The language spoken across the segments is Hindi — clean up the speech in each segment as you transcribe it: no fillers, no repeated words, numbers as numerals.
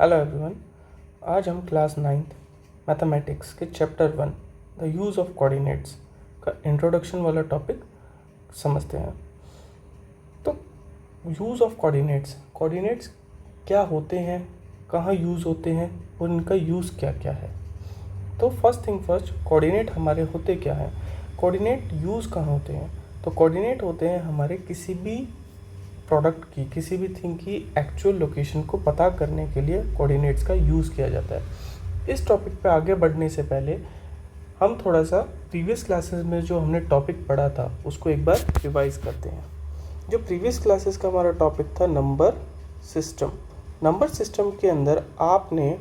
Hello everyone. आज हम क्लास 9th मैथमेटिक्स के chapter 1 the use of coordinates का इंट्रोडक्शन वाला टॉपिक समझते हैं। तो यूज़ ऑफ कोऑर्डिनेट्स क्या होते हैं, कहाँ यूज़ होते हैं और इनका यूज़ क्या क्या है। तो फर्स्ट थिंग फर्स्ट, कोऑर्डिनेट हमारे होते क्या हैं, कोऑर्डिनेट यूज़ कहाँ होते हैं। तो कोऑर्डिनेट होते हैं हमारे किसी भी प्रोडक्ट की, किसी भी थिंग की एक्चुअल लोकेशन को पता करने के लिए कोऑर्डिनेट्स का यूज़ किया जाता है। इस टॉपिक पे आगे बढ़ने से पहले हम थोड़ा सा प्रीवियस क्लासेस में जो हमने टॉपिक पढ़ा था उसको एक बार रिवाइज करते हैं। जो प्रीवियस क्लासेस का हमारा टॉपिक था नंबर सिस्टम। नंबर सिस्टम के अंदर आपने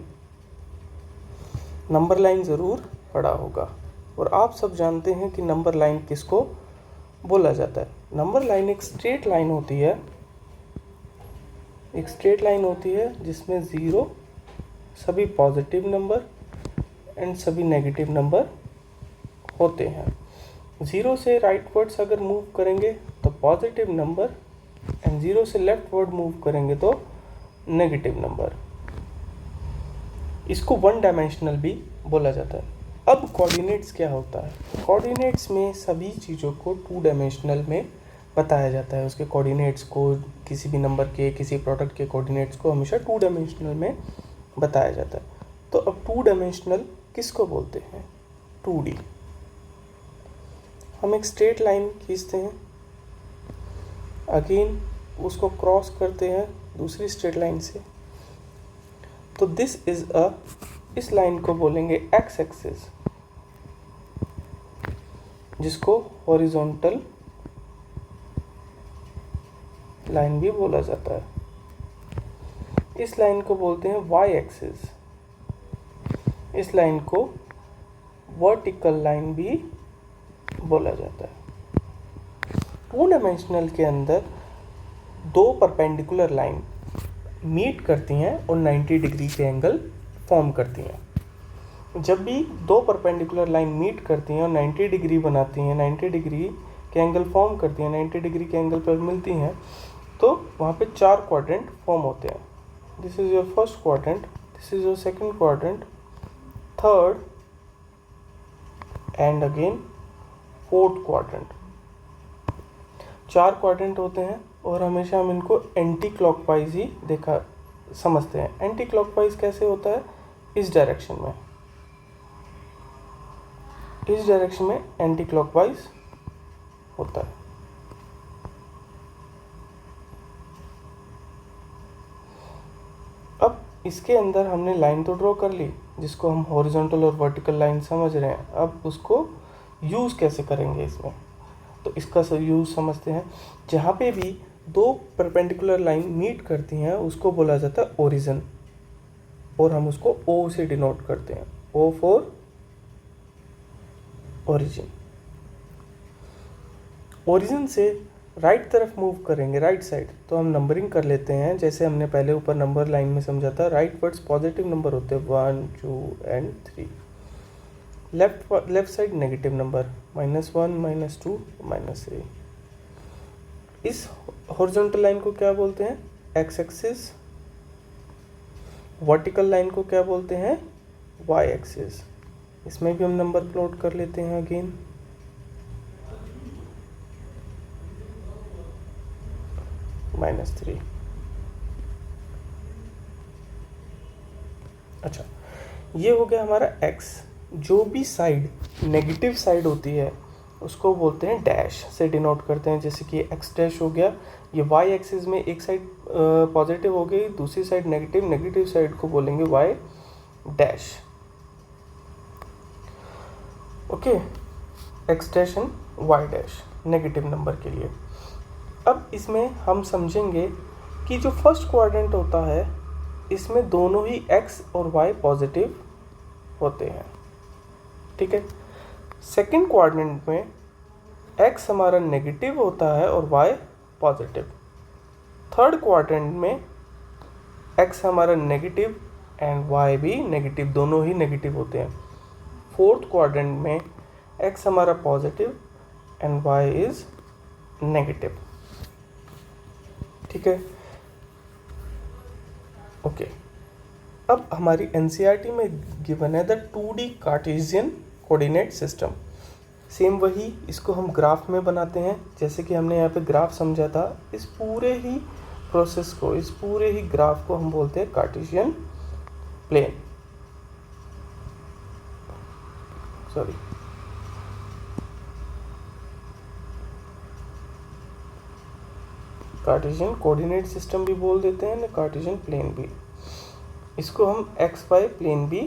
नंबर लाइन ज़रूर पढ़ा होगा और आप सब जानते हैं कि नंबर लाइन किसको बोला जाता है। नंबर लाइन एक स्ट्रेट लाइन होती है, जिसमें ज़ीरो सभी पॉजिटिव नंबर एंड सभी नेगेटिव नंबर होते हैं। ज़ीरो से राइट वर्ड्स अगर मूव करेंगे तो पॉजिटिव नंबर एंड ज़ीरो से लेफ्ट वर्ड मूव करेंगे तो नेगेटिव नंबर। इसको वन डायमेंशनल भी बोला जाता है। अब कोऑर्डिनेट्स क्या होता है, कोऑर्डिनेट्स में सभी चीज़ों को टू डायमेंशनल में बताया जाता है। उसके कोऑर्डिनेट्स को, किसी भी नंबर के, किसी प्रोडक्ट के कोऑर्डिनेट्स को हमेशा टू डायमेंशनल में बताया जाता है। तो अब टू डायमेंशनल किसको बोलते हैं, 2D। हम एक स्ट्रेट लाइन खींचते हैं, अगेन उसको क्रॉस करते हैं दूसरी स्ट्रेट लाइन से, तो दिस इज इस लाइन को बोलेंगे एक्स एक्सिस, जिसको हॉरिजॉन्टल लाइन भी बोला जाता है। इस लाइन को बोलते हैं वाई एक्सिस, इस लाइन को वर्टिकल लाइन भी बोला जाता है। टू डायमेंशनल के अंदर दो परपेंडिकुलर लाइन मीट करती हैं और 90 डिग्री के एंगल फॉर्म करती हैं। जब भी दो परपेंडिकुलर लाइन मीट करती हैं और 90 डिग्री बनाती हैं, 90 डिग्री के एंगल फॉर्म करती हैं, 90 डिग्री के एंगल पर मिलती हैं, तो वहाँ पे चार क्वाड्रेंट फॉर्म होते हैं। This is your first quadrant, this is your second quadrant, third and again fourth quadrant. चार क्वाड्रेंट होते हैं और हमेशा हम इनको एंटी क्लॉकवाइज ही समझते हैं। एंटी क्लॉकवाइज कैसे होता है, इस डायरेक्शन में एंटी क्लॉकवाइज होता है। अब इसके अंदर हमने लाइन तो ड्रॉ कर ली, जिसको हम हॉरिजॉन्टल और वर्टिकल लाइन समझ रहे हैं। अब उसको यूज़ कैसे करेंगे इसमें, तो इसका यूज़ समझते हैं। जहाँ पे भी दो परपेंडिकुलर लाइन मीट करती हैं उसको बोला जाता है ओरिजिन, और हम उसको O से डिनोट करते हैं, O फॉर ओरिजिन। ओरिजिन से राइट तरफ मूव करेंगे, राइट साइड, तो हम नंबरिंग कर लेते हैं। जैसे हमने पहले ऊपर नंबर लाइन में समझा था, राइट वर्ड्स पॉजिटिव नंबर होते हैं 1 2 and 3, left side negative number -1 -2 -3। इस हॉरिजॉन्टल लाइन को क्या बोलते हैं, एक्स एक्सिस। वर्टिकल लाइन को क्या बोलते हैं, वाई एक्सिस। इसमें भी हम नंबर प्लॉट कर लेते हैं अगेन। -3। अच्छा, ये हो गया हमारा x। जो भी साइड नेगेटिव साइड होती है उसको बोलते हैं डैश से डिनोट करते हैं। जैसे कि x डैश हो गया, ये y एक्सिस में एक साइड पॉजिटिव हो गई, दूसरी साइड नेगेटिव साइड को बोलेंगे y dash. Okay, x dash and y dash negative number के लिए। अब इसमें हम समझेंगे कि जो फर्स्ट क्वाड्रेंट होता है इसमें दोनों ही x और y पॉजिटिव होते हैं, ठीक है। सेकंड क्वाड्रेंट में x हमारा नेगेटिव होता है और y पॉजिटिव। थर्ड क्वाड्रेंट में x हमारा नेगेटिव एंड y भी नेगेटिव, दोनों ही नेगेटिव होते हैं। फोर्थ क्वाड्रेंट में x हमारा positive and y is negative, ठीक है। ओके, अब हमारी एनसीईआरटी में गिवन है the 2D Cartesian coordinate system. Same वही, इसको हम ग्राफ में बनाते हैं, जैसे कि हमने यहाँ पे ग्राफ समझा था। इस पूरे ही प्रोसेस को, इस पूरे ही ग्राफ को हम बोलते हैं Cartesian plane, sorry Cartesian coordinate system भी बोल देते हैं ना, कार्टेशियन प्लेन भी। इसको हम एक्स वाई प्लेन भी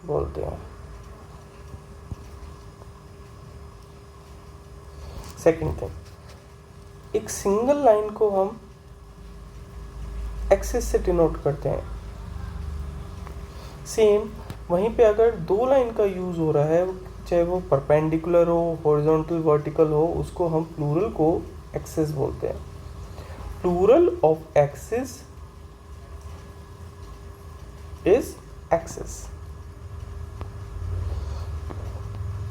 बोलते हैं। सेकंड थिंग, एक सिंगल लाइन को हम एक्सिस से डिनोट करते हैं। सेम वहीं पे अगर दो लाइन का यूज हो रहा है, चाहे वो परपेंडिकुलर हो, हॉरिजॉन्टल, वर्टिकल हो, उसको हम प्लूरल को एक्सिस बोलते हैं। Plural of axis is axis.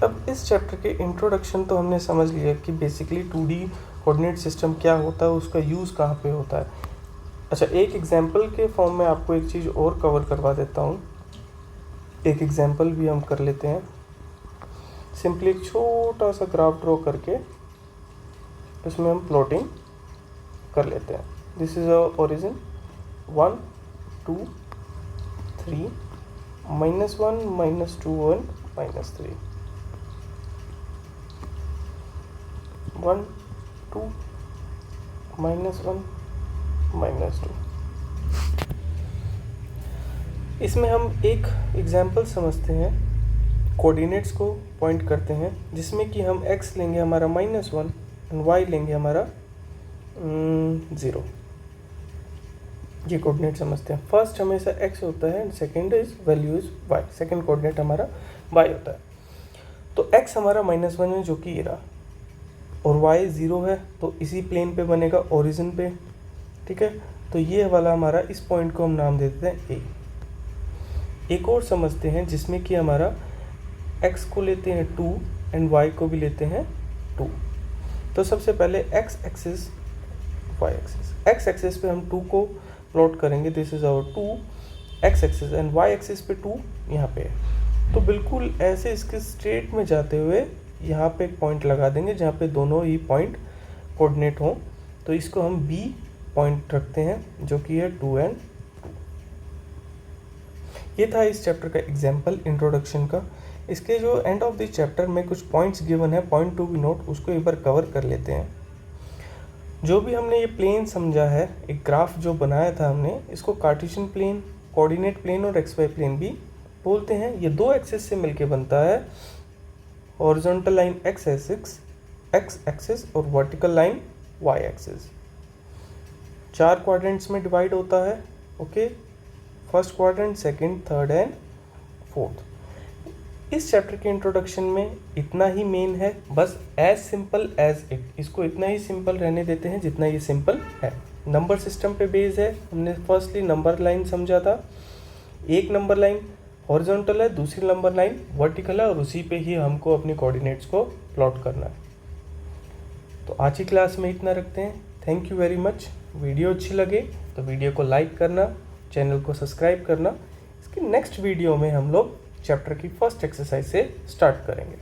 अब इस चैप्टर के इंट्रोडक्शन तो हमने समझ लिया कि बेसिकली 2D कोऑर्डिनेट सिस्टम क्या होता है, उसका यूज़ कहाँ पे होता है। अच्छा, एक एग्जांपल के फॉर्म में आपको एक चीज़ और कवर करवा देता हूँ। एक एग्जांपल भी हम कर लेते हैं। सिंपली एक छोटा सा ग्राफ ड्रॉ करके इसमें हम प्लॉटिंग कर लेते हैं। This is our origin 1 2 3 -1 -2 1 -3 1 2 -1 -2। इसमें हम एक एग्जाम्पल समझते हैं, कोऑर्डिनेट्स को पॉइंट करते हैं, जिसमें कि हम x लेंगे हमारा -1 एंड y लेंगे हमारा 0। ये कोऑर्डिनेट समझते हैं। फर्स्ट हमेशा x होता है and second is value is y। Second coordinate हमारा y होता है। तो x हमारा -1 है, जो कि ये रहा, और y 0 है, तो इसी प्लेन पे बनेगा, ओरिजिन पे। ठीक है, तो ये वाला हमारा, इस पॉइंट को हम नाम देते हैं a। एक और समझते हैं जिसमें कि हमारा x को लेते हैं 2 एंड y को भी लेते हैं 2। तो सबसे पहले x axis, y axis. x axis पे हम 2 को प्लॉट करेंगे, this is our 2 x axis, and y axis पे 2 यहाँ पे है। तो बिल्कुल ऐसे इसके स्ट्रेट में जाते हुए यहाँ पे एक पॉइंट लगा देंगे जहाँ पे दोनों ही पॉइंट कोऑर्डिनेट हों। तो इसको हम B पॉइंट रखते हैं, जो कि है 2 एंड 2। ये था इस चैप्टर का एग्जाम्पल इंट्रोडक्शन का। इसके जो एंड ऑफ दिस चैप्टर में कुछ पॉइंट्स गिवन है, पॉइंट टू बी नोट, उसको एक बार कवर कर लेते हैं। जो भी हमने ये प्लेन समझा है, एक ग्राफ जो बनाया था हमने, इसको कार्टेशियन प्लेन, कोऑर्डिनेट प्लेन और एक्स वाई प्लेन भी बोलते हैं। ये दो एक्सिस से मिलके बनता है, हॉरिजॉन्टल लाइन एक्स एक्सिस और vertical line y axis. 4 quadrants में डिवाइड होता है। Okay, first quadrant, second, third and fourth. इस चैप्टर के इंट्रोडक्शन में इतना ही मेन है, बस एज सिंपल एज इट, इसको इतना ही सिंपल रहने देते हैं जितना ये सिंपल है। नंबर सिस्टम पे बेस्ड है। हमने फर्स्टली नंबर लाइन समझा था। एक नंबर लाइन हॉरिजॉन्टल है, दूसरी नंबर लाइन वर्टिकल है, और उसी पे ही हमको अपने कोऑर्डिनेट्स को प्लॉट करना है। तो आज की क्लास में इतना रखते हैं। Thank you very much. Video अच्छी लगे तो वीडियो को लाइक करना, चैनल को सब्सक्राइब करना। इसके नेक्स्ट वीडियो में हम लोग चैप्टर की फर्स्ट एक्सरसाइज से स्टार्ट करेंगे।